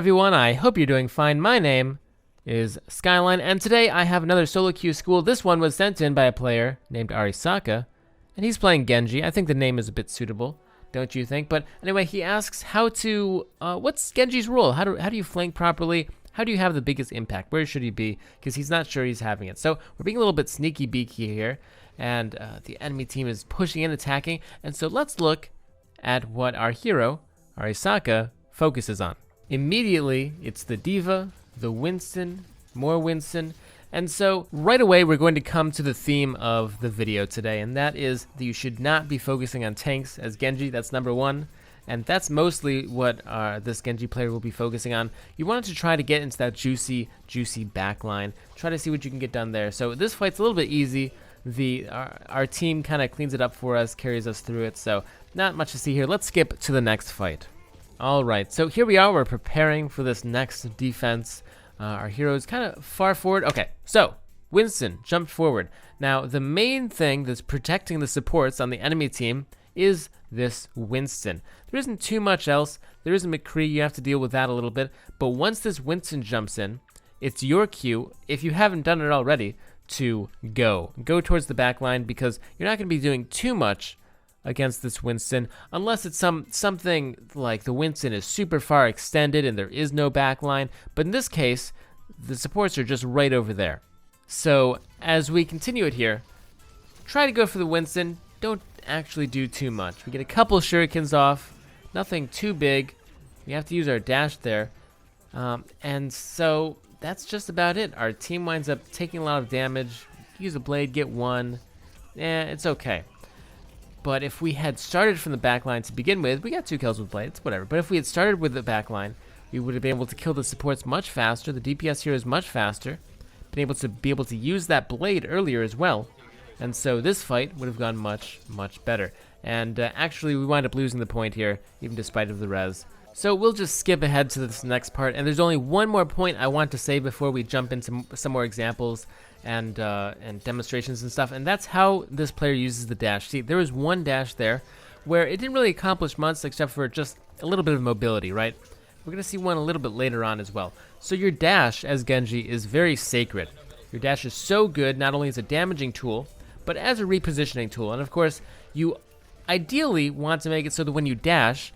everyone, I hope you're doing fine. My name is Skyline, and today I have another solo queue school. This one was sent in by a player named Arisaka, and he's playing Genji. I think the name is a bit suitable, don't you think? But anyway, he asks how to, what's Genji's role? How do you flank properly? How do you have the biggest impact? Where should he be? Because he's not sure he's having it. So we're being a little bit sneaky beaky here, and the enemy team is pushing and attacking. And so let's look at what our hero, Arisaka, focuses on. Immediately, it's the Diva, the Winston, more Winston. And so right away, we're going to come to the theme of the video today, and that is that you should not be focusing on tanks as Genji. That's number one. And that's mostly what this Genji player will be focusing on. You want to try to get into that juicy backline. Try to see what you can get done there. So this fight's a little bit easy. Our team kind of cleans it up for us, carries us through it. So not much to see here. Let's skip to the next fight. All right, so here we are. We're preparing for this next defense. Our hero's kind of far forward. Okay, so Winston jumped forward. Now, the main thing that's protecting the supports on the enemy team is this Winston. There isn't too much else. There is a McCree. You have to deal with that a little bit. But once this Winston jumps in, it's your cue, if you haven't done it already, to go towards the back line, because you're not going to be doing too much against this Winston unless it's something like the Winston is super far extended and there is no back line. But in this case, the supports are just right over there. So as we continue it here, try to go for the Winston. Don't actually do too much. We get a couple shurikens off, nothing too big. We have to use our dash there, and so that's just about it. Our team winds up taking a lot of damage. Use a blade, get one. It's okay. But if we had started from the back line to begin with, we got 2 kills with blades, whatever. But if we had started with the back line, we would have been able to kill the supports much faster. The DPS here is much faster. Been able to use that blade earlier as well. And so this fight would have gone much better. And actually, we wind up losing the point here, even despite of the res. So we'll just skip ahead to this next part. And there's only one more point I want to say before we jump into some more examples and demonstrations and stuff. And that's how this player uses the dash. See, there was one dash there where it didn't really accomplish much except for just a little bit of mobility, right? We're going to see one a little bit later on as well. So your dash as Genji is very sacred. Your dash is so good, not only as a damaging tool, but as a repositioning tool. And of course, you ideally want to make it so that when you dash,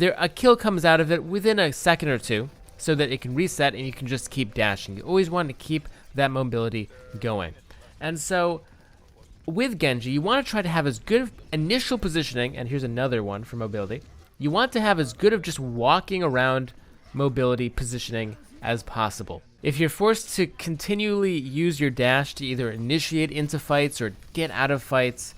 a kill comes out of it within a second or two, so that it can reset and you can just keep dashing. You always want to keep that mobility going. And so with Genji, you want to try to have as good of initial positioning, and here's another one for mobility. You want to have as good of just walking around mobility positioning as possible. If you're forced to continually use your dash to either initiate into fights or get out of fights,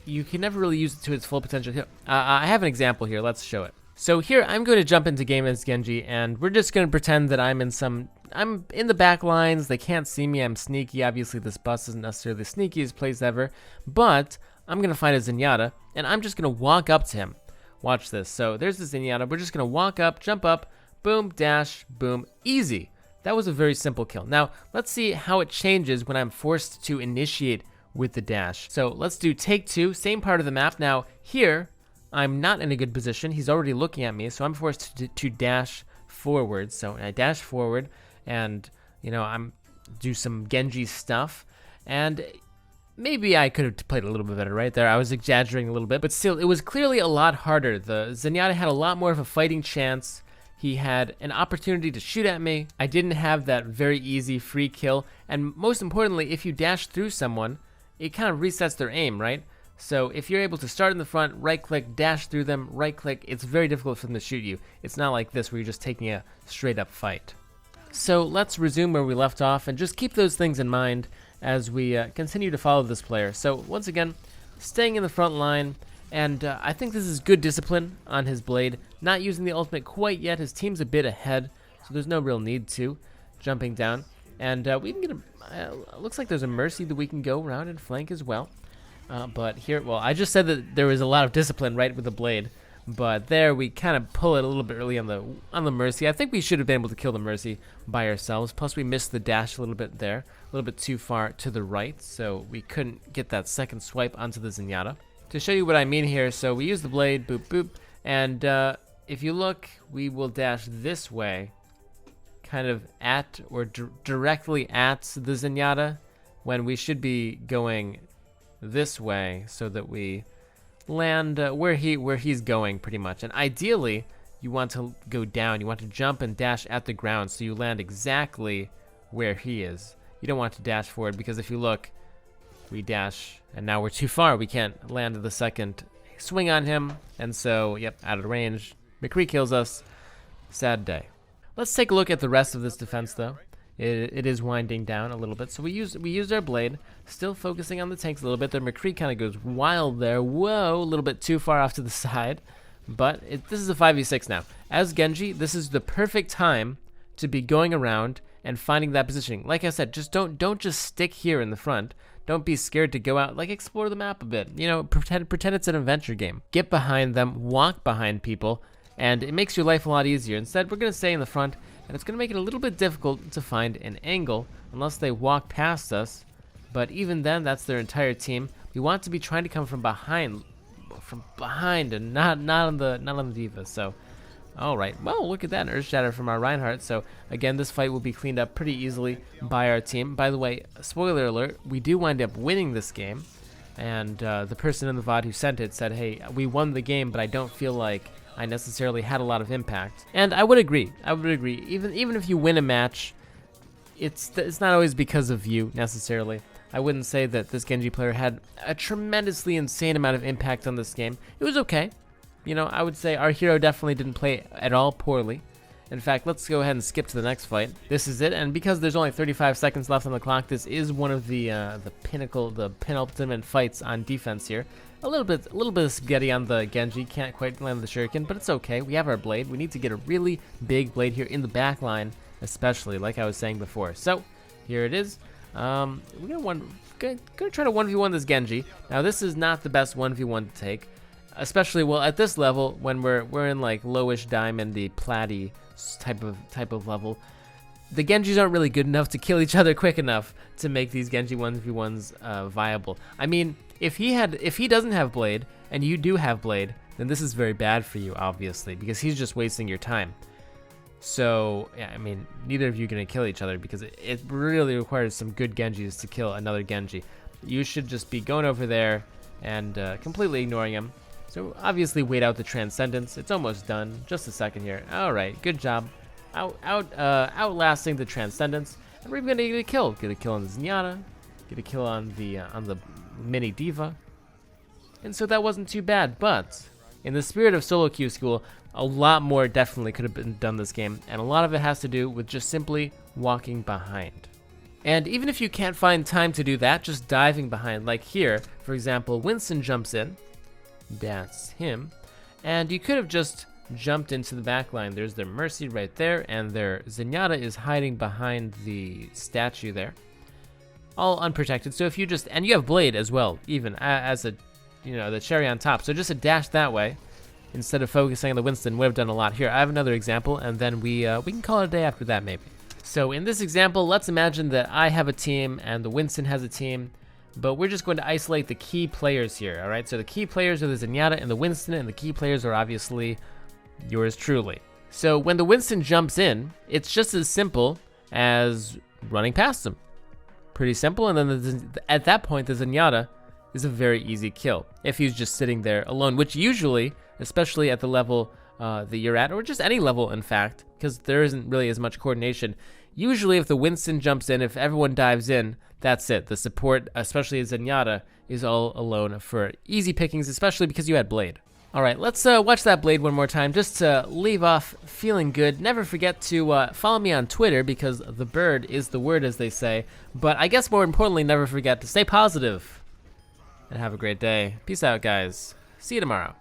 you can never really use it to its full potential. I have an example here. Let's show it. So here, I'm going to jump into game as Genji, and we're just going to pretend that I'm in the back lines. They can't see me. I'm sneaky. Obviously, this bus isn't necessarily the sneakiest place ever, but I'm going to find a Zenyatta, and I'm just going to walk up to him. Watch this. So there's the Zenyatta. We're just going to walk up, jump up, boom, dash, boom, easy. That was a very simple kill. Now, let's see how it changes when I'm forced to initiate with the dash. So let's do take 2, same part of the map. Now, here, I'm not in a good position. He's already looking at me, so I'm forced to dash forward. So I dash forward, and, I'm do some Genji stuff. And maybe I could have played a little bit better right there. I was exaggerating a little bit, but still, it was clearly a lot harder. The Zenyatta had a lot more of a fighting chance. He had an opportunity to shoot at me. I didn't have that very easy free kill. And most importantly, if you dash through someone, it kind of resets their aim, right? So if you're able to start in the front, right-click, dash through them, right-click, it's very difficult for them to shoot you. It's not like this where you're just taking a straight-up fight. So let's resume where we left off and just keep those things in mind as we continue to follow this player. So once again, staying in the front line, and I think this is good discipline on his blade. Not using the ultimate quite yet. His team's a bit ahead, so there's no real need to. Jumping down. And we can get looks like there's a Mercy that we can go around and flank as well. But here, well, I just said that there was a lot of discipline right with the blade. But there we kind of pull it a little bit early on the Mercy. I think we should have been able to kill the Mercy by ourselves. Plus we missed the dash a little bit there. A little bit too far to the right. So we couldn't get that second swipe onto the Zenyatta. To show you what I mean here, so we use the blade, boop, boop. And if you look, we will dash this way kind of at or directly at the Zenyatta when we should be going this way so that we land where he's going pretty much. And ideally, you want to go down. You want to jump and dash at the ground so you land exactly where he is. You don't want to dash forward because if you look, we dash and now we're too far. We can't land the second swing on him. And so, yep, out of range. McCree kills us. Sad day. Let's take a look at the rest of this defense though. It is winding down a little bit. So we used our blade, still focusing on the tanks a little bit. The McCree kind of goes wild there. Whoa, a little bit too far off to the side. But this is a 5v6 now. As Genji, this is the perfect time to be going around and finding that positioning. Like I said, just don't just stick here in the front. Don't be scared to go out, like explore the map a bit. You know, pretend it's an adventure game. Get behind them, walk behind people, and it makes your life a lot easier. Instead, we're gonna stay in the front, and it's gonna make it a little bit difficult to find an angle unless they walk past us. But even then, that's their entire team. We want to be trying to come from behind and not on the D.Va. So all right, well, look at that, an Earth Shatter from our Reinhardt. So again, this fight will be cleaned up pretty easily by our team. By the way, spoiler alert, we do wind up winning this game, and the person in the VOD who sent it said, hey, we won the game, but I don't feel like I necessarily had a lot of impact. And I would agree. Even if you win a match, it's not always because of you necessarily. I wouldn't say that this Genji player had a tremendously insane amount of impact on this game. It was okay. You know, I would say our hero definitely didn't play at all poorly. In fact, let's go ahead and skip to the next fight. This is it, and because there's only 35 seconds left on the clock, this is one of the penultimate fights on defense here. A little bit of spaghetti on the Genji, can't quite land the shuriken, but it's okay. We have our blade. We need to get a really big blade here in the back line, especially, like I was saying before. So here it is. We're gonna try to 1v1 this Genji. Now this is not the best 1v1 to take, especially well at this level when we're in like lowish diamondy platty type of level. The Genjis aren't really good enough to kill each other quick enough to make these Genji 1v1s viable. I mean, if he doesn't have blade and you do have blade, then this is very bad for you, obviously, because he's just wasting your time. So, yeah, I mean, neither of you are going to kill each other because it really requires some good Genjis to kill another Genji. You should just be going over there and completely ignoring him. So, obviously, wait out the Transcendence. It's almost done. Just a second here. All right, good job. Outlasting the Transcendence. And we're going to get a kill. Get a kill on the Zenyatta. Get a kill on the mini D.Va. And so that wasn't too bad, but in the spirit of solo queue school, a lot more definitely could have been done this game, and a lot of it has to do with just simply walking behind. And even if you can't find time to do that, just diving behind, like here, for example, Winston jumps in, that's him, and you could have just jumped into the back line. There's their Mercy right there, and their Zenyatta is hiding behind the statue there, all unprotected. So if you just, and you have blade as well, even as a, you know, the cherry on top, so just a dash that way, instead of focusing on the Winston, would have done a lot. Here, I have another example, and then we can call it a day after that, maybe. So in this example, let's imagine that I have a team and the Winston has a team, but we're just going to isolate the key players here, all right? So the key players are the Zenyatta and the Winston, and the key players are obviously yours truly. So when the Winston jumps in, it's just as simple as running past him. Pretty simple, and then at that point, the Zenyatta is a very easy kill if he's just sitting there alone, which usually, especially at the level that you're at, or just any level in fact, because there isn't really as much coordination, usually if the Winston jumps in, if everyone dives in, that's it. The support, especially Zenyatta, is all alone for easy pickings, especially because you had blade. All right, let's watch that blade one more time just to leave off feeling good. Never forget to follow me on Twitter because the bird is the word, as they say. But I guess more importantly, never forget to stay positive and have a great day. Peace out, guys. See you tomorrow.